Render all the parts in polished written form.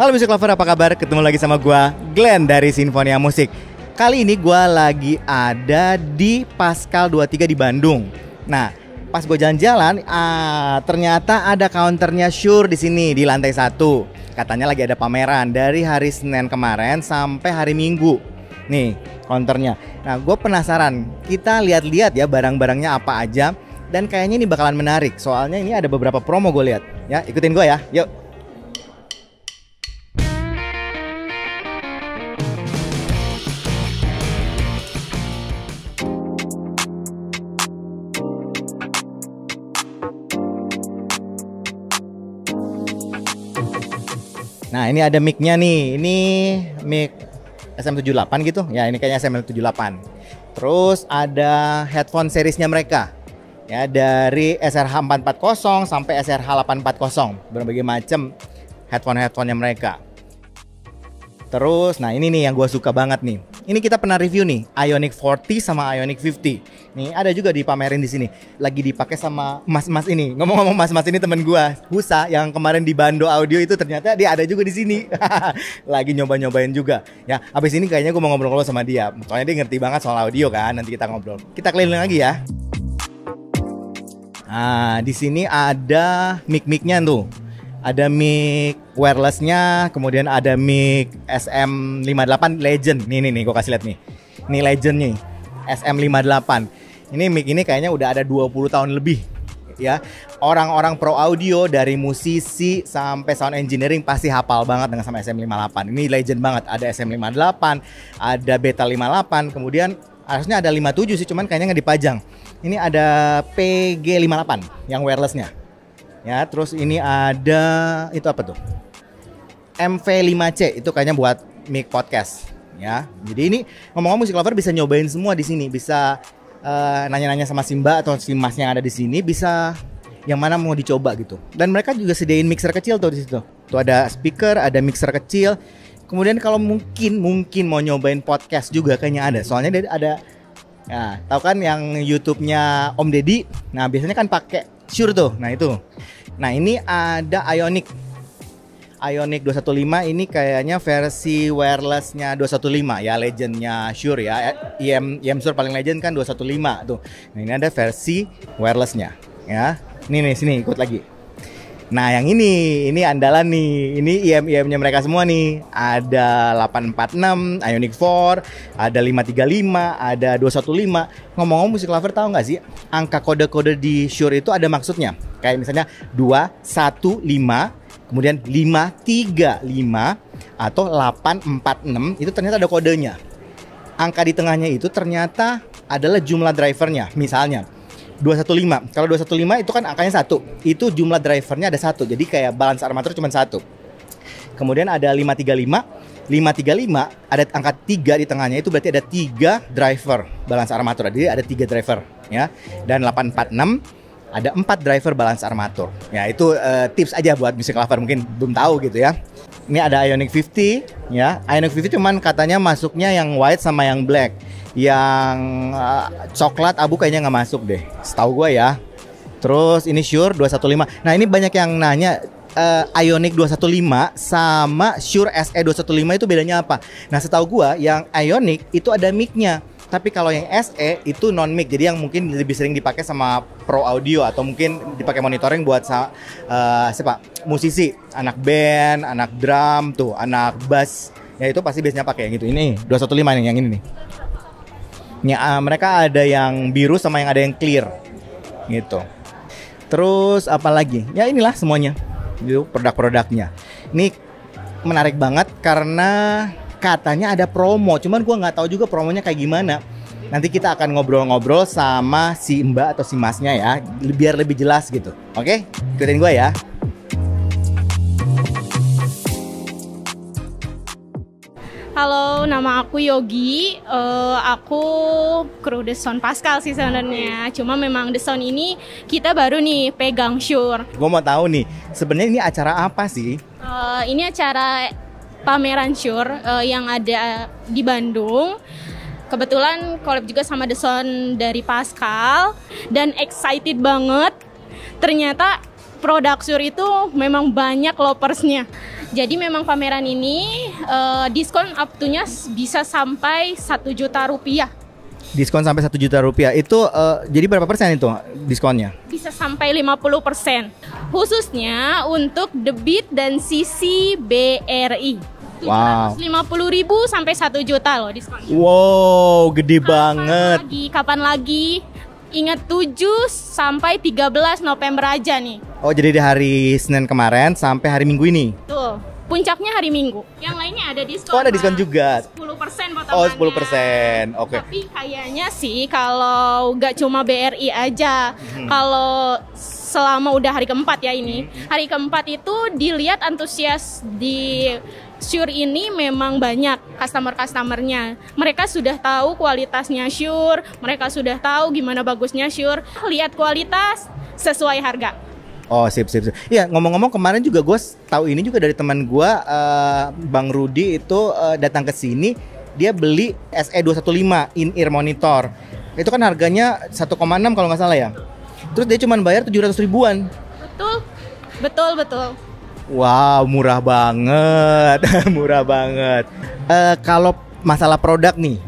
Halo Music Lover, apa kabar? Ketemu lagi sama gua, Glenn dari Sinfonia Musik. Kali ini gua lagi ada di Pascal 23 di Bandung. Nah, pas gue jalan-jalan, ternyata ada counternya Shure di sini di lantai 1. Katanya lagi ada pameran dari hari Senin kemarin sampai hari Minggu. Nih, counternya. Nah, gue penasaran. Kita lihat-lihat ya barang-barangnya apa aja. Dan kayaknya ini bakalan menarik. Soalnya ini ada beberapa promo gue lihat. Ya, ikutin gue ya. Yuk. Nah, ini ada mic-nya nih. Ini mic SM78 gitu. Ya, ini kayaknya SM78. Terus ada headphone seriesnya mereka. Ya, dari SRH 440 sampai SRH 840. Berbagai macam headphone-headphone-nya mereka. Terus, nah ini nih yang gue suka banget nih. Ini kita pernah review nih, Ioniq 40 sama Ioniq 50. Nih ada juga dipamerin di sini. Lagi dipakai sama mas-mas ini. Ngomong-ngomong mas-mas ini temen gue, Husa yang kemarin di Bando Audio itu ternyata dia ada juga di sini. Lagi nyoba-nyobain juga. Ya, abis ini kayaknya gue mau ngobrol-ngobrol sama dia. Soalnya dia ngerti banget soal audio kan. Nanti kita ngobrol. Kita keliling lagi ya. Nah, di sini ada mic-micnya tuh. Ada mic wirelessnya, kemudian ada mic SM58 Legend. Nih, gue kasih lihat nih. Ini Legend nih, SM58. Ini mic ini kayaknya udah ada 20 tahun lebih. Ya, orang-orang pro audio dari musisi sampai sound engineering pasti hafal banget dengan sama SM58. Ini legend banget. Ada SM58, ada Beta 58, kemudian harusnya ada 57 sih, cuman kayaknya nggak dipajang. Ini ada PG58 yang wirelessnya. Ya, terus ini ada itu apa tuh? MV5C itu kayaknya buat mic podcast. Ya, jadi ini ngomong-ngomong Music Lover bisa nyobain semua di sini. Bisa nanya-nanya sama Simba atau si Mas yang ada di sini, bisa yang mana mau dicoba gitu. Dan mereka juga sediain mixer kecil tuh di situ. Tuh ada speaker, ada mixer kecil. Kemudian kalau mungkin mau nyobain podcast juga kayaknya ada. Soalnya dia ada, ya, tahu kan yang YouTube-nya Om Deddy. Nah, biasanya kan pakai Shure tuh. Nah, itu. Nah, ini ada Ioniq 215. Ini kayaknya versi wirelessnya 215 ya, legendnya Shure ya. IM Shure paling legend kan 215 tuh. Nah, ini ada versi wirelessnya ya. Ini nih, sini ikut lagi. Nah, yang ini andalan nih. Ini IM-nya mereka semua nih. Ada 846, Ioniq 4, ada 535, ada 215. Ngomong-ngomong Music Lover tahu nggak sih, angka kode-kode di Shure itu ada maksudnya. Kayak misalnya 215, kemudian 535 atau 846, itu ternyata ada kodenya. Angka di tengahnya itu ternyata adalah jumlah drivernya. Misalnya 215. Kalau 215 itu kan angkanya 1. Itu jumlah drivernya ada 1. Jadi kayak balance armatur cuma 1. Kemudian ada 535. 535 ada angka 3 di tengahnya, itu berarti ada 3 driver balance armatur. Jadi ada 3 driver ya. Dan 846 ada 4 driver balance armatur. Ya, itu tips aja buat Music Lover mungkin belum tahu gitu ya. Ini ada Ioniq 50 ya. Ioniq 50 cuman katanya masuknya yang white sama yang black. Yang coklat abu kayaknya nggak masuk deh, setahu gue ya. Terus ini Shure 215. Nah, ini banyak yang nanya Ioniq 215 sama Shure SE 215 itu bedanya apa? Nah, setahu gue yang Ioniq itu ada mic-nya. Tapi kalau yang SE itu non mic, jadi yang mungkin lebih sering dipakai sama pro audio atau mungkin dipakai monitoring buat siapa? Musisi, anak band, anak drum tuh, anak bass. Ya itu pasti biasanya pakai yang gitu. Ini 215 nih, yang ini nih. Ya, mereka ada yang biru sama yang ada yang clear gitu. Terus apa lagi? Ya inilah semuanya. Itu produk-produknya. Ini menarik banget karena katanya ada promo. Cuman gua nggak tahu juga promonya kayak gimana. Nanti kita akan ngobrol-ngobrol sama si Mbak atau si Masnya ya, biar lebih jelas gitu. Oke? Ikutin gua ya. Halo, nama aku Yogi. Aku kru The Sound Pascal sih sebenarnya. Cuma memang The Sound ini kita baru nih pegang Shure. Gue mau tahu nih, sebenarnya ini acara apa sih? Ini acara pameran Shure yang ada di Bandung. Kebetulan collab juga sama The Sound dari Pascal. Dan excited banget. Ternyata produk Shure itu memang banyak loversnya. Jadi memang pameran ini diskon up to-nya bisa sampai 1 juta rupiah. Diskon sampai 1 juta rupiah. Itu jadi berapa persen itu diskonnya? Bisa sampai 50%. Khususnya untuk The Beat dan CC BRI. Wow. 750.000 sampai 1 juta loh diskon. Wow, gede banget. Kapan lagi? Ingat 7 sampai 13 November aja nih. Oh, jadi di hari Senin kemarin sampai hari Minggu ini. Tuh, puncaknya hari Minggu. Yang lainnya ada diskon. Oh, ada diskon juga. 10% potongannya. Oh, 10%. Oke. Tapi kayaknya sih kalau nggak cuma BRI aja, kalau selama udah hari keempat ya ini, hari keempat itu dilihat antusias di Shure ini memang banyak customer-customernya. Mereka sudah tahu kualitasnya Shure, mereka sudah tahu gimana bagusnya Shure. Lihat kualitas sesuai harga. Oh, sip. Iya, ngomong-ngomong kemarin juga gue tahu ini juga dari teman gue, Bang Rudi itu datang ke sini, dia beli SE215 in-ear monitor. Itu kan harganya 1,6 kalau nggak salah ya. Terus dia cuma bayar 700 ribuan. Betul. Wow, murah banget, murah banget. Kalau masalah produk nih,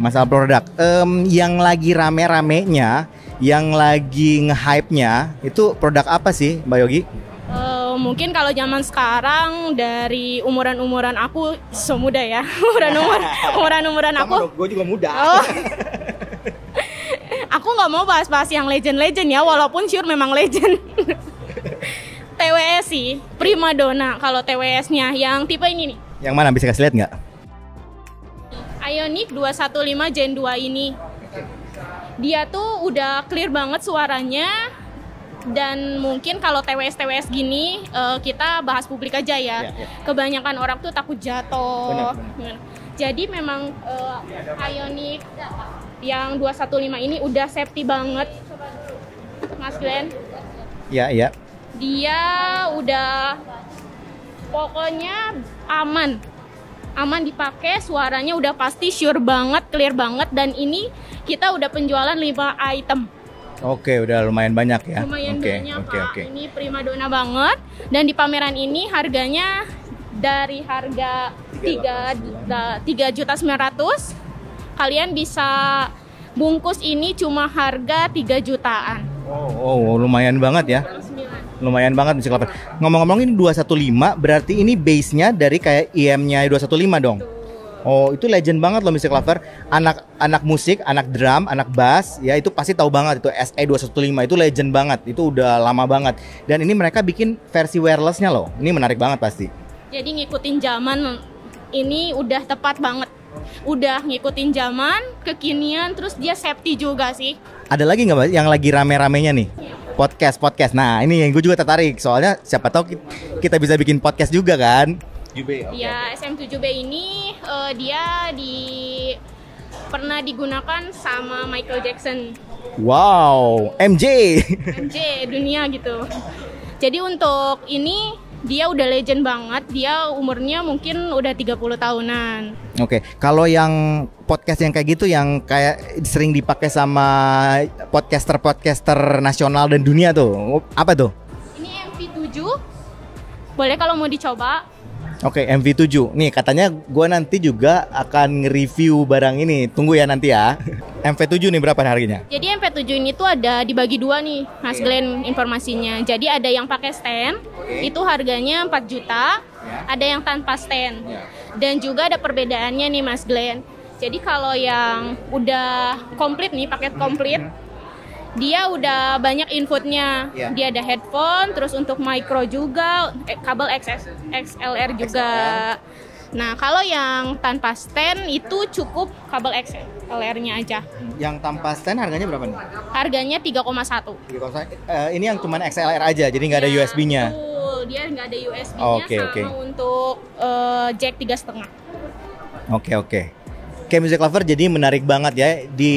yang lagi rame-ramenya, yang lagi nge-hype-nya, itu produk apa sih, Mbak Yogi? Mungkin kalau zaman sekarang dari umuran aku semuda ya, umuran aku. Gue juga muda. Oh. Aku nggak mau bahas-bahas yang legend ya, walaupun Shure memang legend. TWS sih, primadona kalau TWS-nya yang tipe ini nih. Yang mana, bisa kasih lihat nggak? Ioniq 215 Gen 2 ini. Dia tuh udah clear banget suaranya. Dan mungkin kalau TWS gini, kita bahas publik aja ya. Kebanyakan orang tuh takut jatuh. Benar. Jadi memang Ioniq yang 215 ini udah safety banget, Mas Glenn. Iya. Dia udah pokoknya aman dipakai, suaranya udah pasti Shure banget, clear banget, dan ini kita udah penjualan 5 item. Oke, udah lumayan banyak ya. Lumayan banyak, Pak. Ini primadona banget, dan di pameran ini harganya dari harga 3.900.000 kalian bisa bungkus ini cuma harga 3 jutaan. Oh, lumayan banget ya. Lumayan banget Music Lover. Ngomong-ngomong ini 215 berarti ini base-nya dari kayak IM-nya 215 dong. Oh, itu legend banget loh Music Lover. Anak musik, anak drum, anak bass, ya itu pasti tahu banget itu SE215 itu legend banget. Itu udah lama banget. Dan ini mereka bikin versi wireless-nya loh. Ini menarik banget pasti. Jadi ngikutin zaman ini udah tepat banget. Udah ngikutin zaman, kekinian, terus dia safety juga sih. Ada lagi nggak Mbak yang lagi rame-ramenya nih? Podcast. Nah, ini yang gue juga tertarik. Soalnya siapa tahu kita bisa bikin podcast juga kan? Ya, SM7B ini dia pernah digunakan sama Michael Jackson. Wow, MJ dunia gitu. Jadi untuk ini dia udah legend banget, dia umurnya mungkin udah 30 tahunan. Oke, kalau yang podcast yang kayak gitu, yang kayak sering dipakai sama podcaster nasional dan dunia tuh, apa tuh? Ini MV7, boleh kalau mau dicoba. Oke, MV7. Nih katanya gue nanti juga akan nge-review barang ini. Tunggu ya nanti ya. MV7 nih berapa harganya? Jadi MV7 ini tuh ada dibagi dua nih, Mas Glenn, informasinya. Jadi ada yang pakai stand, itu harganya 4 juta. Ada yang tanpa stand. Dan juga ada perbedaannya nih Mas Glenn. Jadi kalau yang udah komplit nih, paket komplit, dia udah banyak inputnya. Dia ada headphone, terus untuk micro juga, kabel XLR juga. Nah, kalau yang tanpa stand itu cukup kabel XLR-nya aja. Yang tanpa stand harganya berapa nih? Harganya 3,1. Ini yang cuma XLR aja, jadi nggak ada USB-nya. Betul, dia nggak ada USB-nya sama untuk jack 3,5. Oke. Oke, Music Lover, jadi menarik banget ya di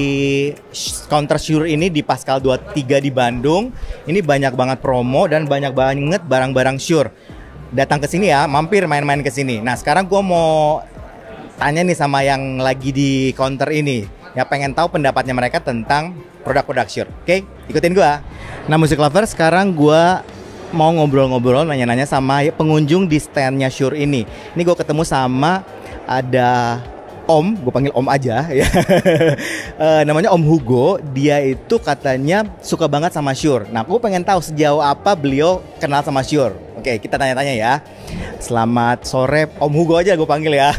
Counter Shure ini di Pascal 23 di Bandung. Ini banyak banget promo dan banyak banget barang-barang Shure. Datang ke sini ya, mampir main-main ke sini. Nah, sekarang gue mau tanya nih sama yang lagi di counter ini. Ya pengen tahu pendapatnya mereka tentang produk-produk Shure. Oke, ikutin gue. Nah, Music Lover, sekarang gue mau ngobrol-ngobrol, nanya-nanya sama pengunjung di standnya Shure ini. Ini gue ketemu sama ada Om, gue panggil Om aja ya. Namanya Om Hugo. Dia itu katanya suka banget sama Shure. Nah, aku pengen tahu sejauh apa beliau kenal sama Shure. Oke, kita tanya-tanya ya. Selamat sore, Om Hugo aja gue panggil ya.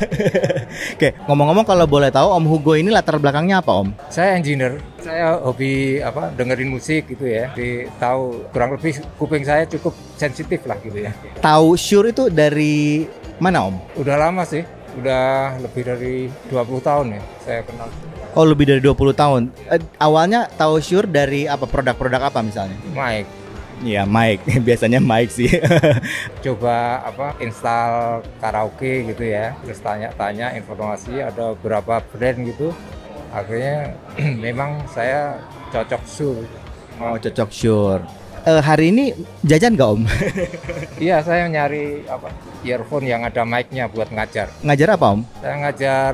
Oke, ngomong-ngomong kalau boleh tahu Om Hugo ini latar belakangnya apa, Om? Saya engineer. Saya hobi dengerin musik gitu ya. Tahu kurang lebih kuping saya cukup sensitif lah gitu ya. Tahu Shure itu dari mana, Om? Udah lama sih. Udah lebih dari 20 tahun ya saya kenal. Oh, lebih dari 20 tahun. Awalnya tahu Shure dari apa? Produk-produk apa misalnya? Mic. Iya, mic. Biasanya mic sih. Coba install karaoke gitu ya. Terus tanya-tanya informasi, ada beberapa brand gitu. Akhirnya memang saya cocok Shure. Oh, cocok Shure. Hari ini jajan gak, Om? Iya, saya nyari earphone yang ada mic-nya buat ngajar. Ngajar apa, Om? Saya ngajar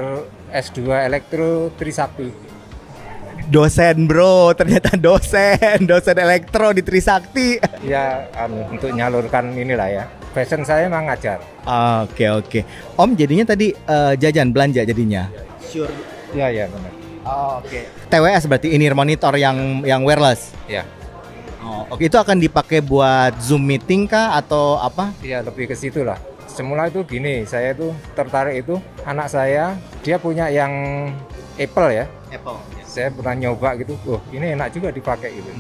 S2 Elektro Trisakti. Dosen, bro. Ternyata dosen elektro di Trisakti. Ya, untuk nyalurkan inilah ya. Passion saya emang ngajar. Oke. Om jadinya tadi jajan belanja jadinya. Sure. Iya, benar. Oke. TWS berarti in-ear monitor yang wireless. Ya. Oke, itu akan dipakai buat Zoom meeting kah atau apa? Iya, lebih ke situ lah. Semula itu gini, saya tuh tertarik itu anak saya, dia punya yang Apple ya. Apple. Saya pernah nyoba gitu, ini enak juga dipakai gitu.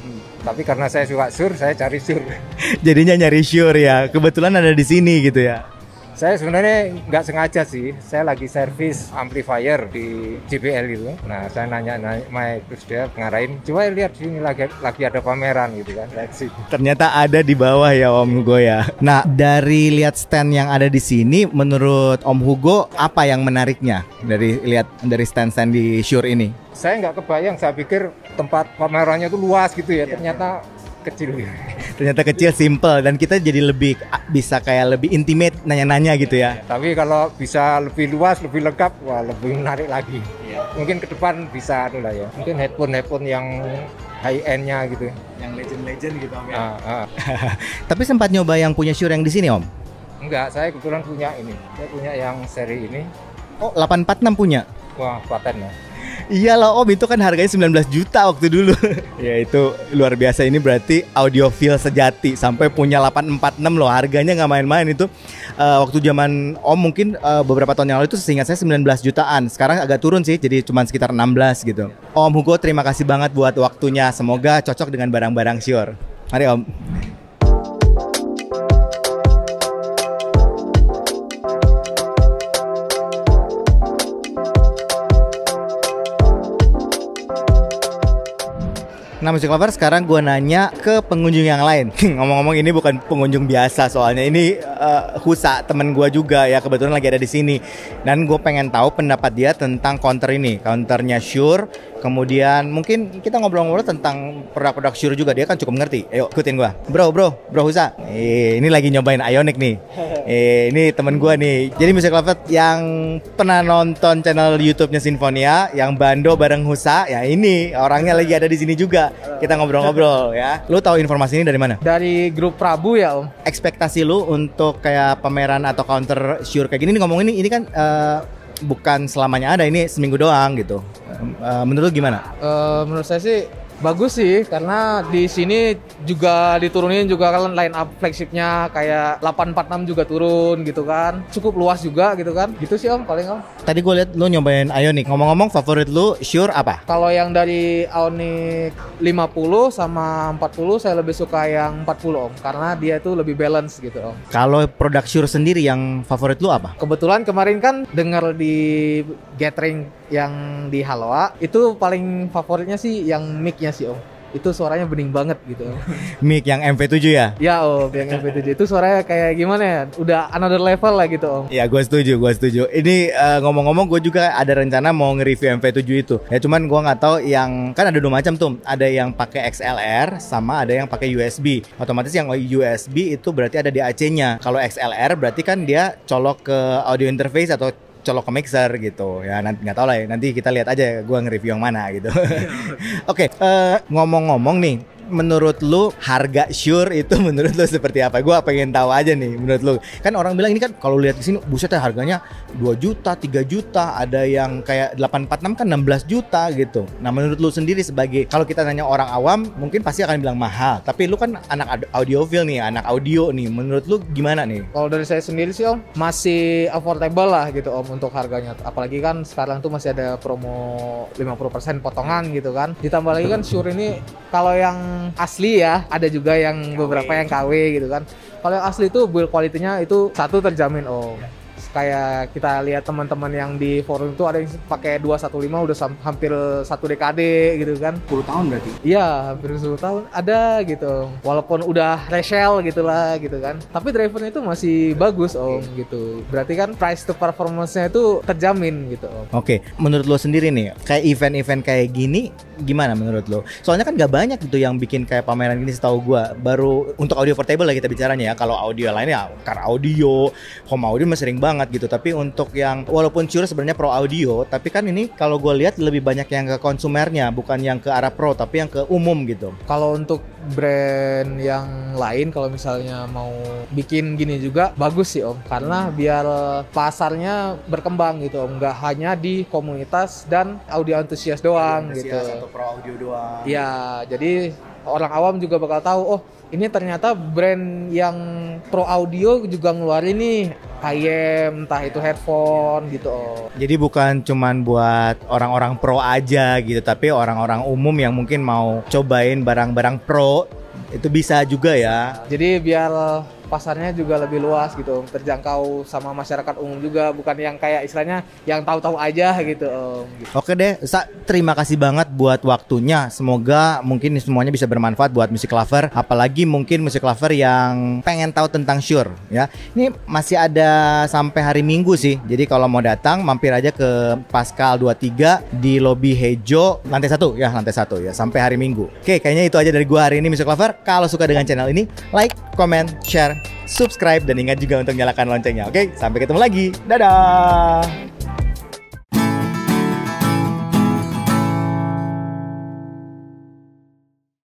Tapi karena saya suka Shure, saya cari Shure. Jadinya nyari Shure ya. Kebetulan ada di sini gitu ya. Saya sebenarnya nggak sengaja sih, saya lagi servis amplifier di JBL itu. Nah, saya nanya Mike, terus dia ngarahin, coba lihat sini lagi ada pameran gitu kan. Ternyata ada di bawah ya Om Hugo ya. Nah, dari lihat stand yang ada di sini, menurut Om Hugo apa yang menariknya dari stand-stand di Shure ini? Saya nggak kebayang, saya pikir tempat pamerannya tuh luas gitu ya, ternyata kecil. Ternyata kecil, simple, dan kita jadi bisa kayak lebih intimate nanya-nanya gitu ya. Tapi kalau bisa lebih luas, lebih lengkap, wah lebih menarik lagi. Mungkin ke depan bisa ya. Mungkin headphone yang high end-nya gitu. Yang legend gitu Om ya. Tapi sempat nyoba yang punya Shure yang di sini Om? Enggak, saya kebetulan punya ini. Saya punya yang seri ini. Oh, 846 punya? Wah, paten ya. Iyalah Om, itu kan harganya 19 juta waktu dulu. Ya itu luar biasa, ini berarti audiophile sejati. Sampai punya 846 loh, harganya nggak main-main itu. Waktu zaman Om mungkin beberapa tahun yang lalu itu seingat saya 19 jutaan. Sekarang agak turun sih, jadi cuma sekitar 16 gitu. Om Hugo, terima kasih banget buat waktunya. Semoga cocok dengan barang-barang Shure. Mari Om. Nah, Music Lover, sekarang gue nanya ke pengunjung yang lain. Ngomong-ngomong, ini bukan pengunjung biasa, soalnya ini Husa, temen gue juga ya, kebetulan lagi ada di sini. Dan gue pengen tahu pendapat dia tentang counter ini, counternya Shure. Kemudian mungkin kita ngobrol-ngobrol tentang produk-produk Shure juga, dia kan cukup ngerti. Ayo ikutin gue, bro Husa. Ini lagi nyobain Ioniq nih. Ini temen gue nih. Jadi Music Lover yang pernah nonton channel YouTube-nya Sinfonia, yang bando bareng Husa, ya ini orangnya lagi ada di sini juga. Kita ngobrol-ngobrol ya. Lu tahu informasi ini dari mana? Dari grup Prabu ya Om. Ekspektasi lu untuk kayak pameran atau counter Shure kayak gini, ngomongin ini kan bukan selamanya ada, ini seminggu doang gitu. Menurut lu gimana? Menurut saya sih bagus sih, karena di sini juga diturunin juga kan line up flagshipnya, kayak 846 juga turun gitu kan, cukup luas juga gitu kan, gitu sih Om paling Om. Tadi gue liat lu nyobain Ioniq, ngomong-ngomong favorit lu Shure apa? Kalau yang dari Ioniq 50 sama 40 saya lebih suka yang 40 Om, karena dia itu lebih balance gitu Om. Kalau produk Shure sendiri yang favorit lu apa? Kebetulan kemarin kan denger di gathering yang di Haloa, itu paling favoritnya sih yang mic-nya sih Om. Itu suaranya bening banget gitu. Mic yang MV7 ya? Ya Om, yang MV7 itu suaranya kayak gimana ya? Udah another level lah gitu Om. Ya gue setuju. Ini ngomong-ngomong gue juga ada rencana mau nge-review MV7 itu. Ya cuman gue nggak tahu, yang kan ada dua macam tuh. Ada yang pakai XLR sama ada yang pakai USB. Otomatis yang USB itu berarti ada di AC-nya. Kalau XLR berarti kan dia colok ke audio interface atau colok ke mixer gitu ya, nanti nggak tahu lah ya, nanti kita lihat aja gue nge-review yang mana gitu. Oke, ngomong-ngomong nih, menurut lu harga Shure itu menurut lu seperti apa? Gua pengen tahu aja nih menurut lu. Kan orang bilang ini kan kalau lihat di sini buset ya harganya 2 juta, 3 juta, ada yang kayak 846 kan 16 juta gitu. Nah, menurut lu sendiri sebagai kalau kita nanya orang awam mungkin pasti akan bilang mahal. Tapi lu kan anak audiophile nih, anak audio nih. Menurut lu gimana nih? Kalau dari saya sendiri sih Om, masih affordable lah gitu Om untuk harganya. Apalagi kan sekarang tuh masih ada promo 50% potongan gitu kan. Ditambah lagi kan Shure ini kalau yang asli ya, ada juga yang beberapa yang KW gitu kan. Kalau yang asli itu build quality-nya itu satu terjamin Om. Kayak kita lihat teman-teman yang di forum itu ada yang pakai 215 udah hampir 1 dekade gitu kan. 10 tahun berarti? Iya, hampir 10 tahun ada gitu. Walaupun udah resell gitu lah gitu kan. Tapi drivernya itu masih bagus Om gitu. Berarti kan price to performance-nya itu terjamin gitu Om. Oke, menurut lo sendiri nih, kayak event-event kayak gini gimana menurut lo? Soalnya kan gak banyak gitu yang bikin kayak pameran gini setahu gua. Baru untuk audio portable lah kita bicaranya ya. Kalau audio lainnya car audio, home audio masih sering banget gitu. Tapi untuk yang walaupun Shure sebenarnya pro audio, tapi kan ini kalau gue lihat lebih banyak yang ke konsumernya, bukan yang ke arah pro, tapi yang ke umum gitu. Kalau untuk brand yang lain, kalau misalnya mau bikin gini juga bagus sih Om, karena biar pasarnya berkembang gitu Om, nggak hanya di komunitas dan audio antusias doang gitu. Atau pro audio doang. Ya, jadi orang awam juga bakal tahu, oh ini ternyata brand yang pro audio juga ngeluarin nih IM, entah itu headphone gitu. Jadi bukan cuman buat orang-orang pro aja gitu, tapi orang-orang umum yang mungkin mau cobain barang-barang pro itu bisa juga ya. Jadi biar pasarnya juga lebih luas gitu, terjangkau sama masyarakat umum juga, bukan yang kayak istilahnya yang tahu-tahu aja gitu Om. Oke deh, terima kasih banget buat waktunya. Semoga mungkin semuanya bisa bermanfaat buat Music Lover, apalagi mungkin Music Lover yang pengen tahu tentang Shure ya. Ini masih ada sampai hari Minggu sih. Jadi kalau mau datang mampir aja ke Pascal 23 di lobi Hejo lantai 1 ya, lantai 1 ya, sampai hari Minggu. Oke, kayaknya itu aja dari gua hari ini Music Lover. Kalau suka dengan channel ini, like, comment, share, subscribe, dan ingat juga untuk nyalakan loncengnya. Oke, sampai ketemu lagi. Dadah.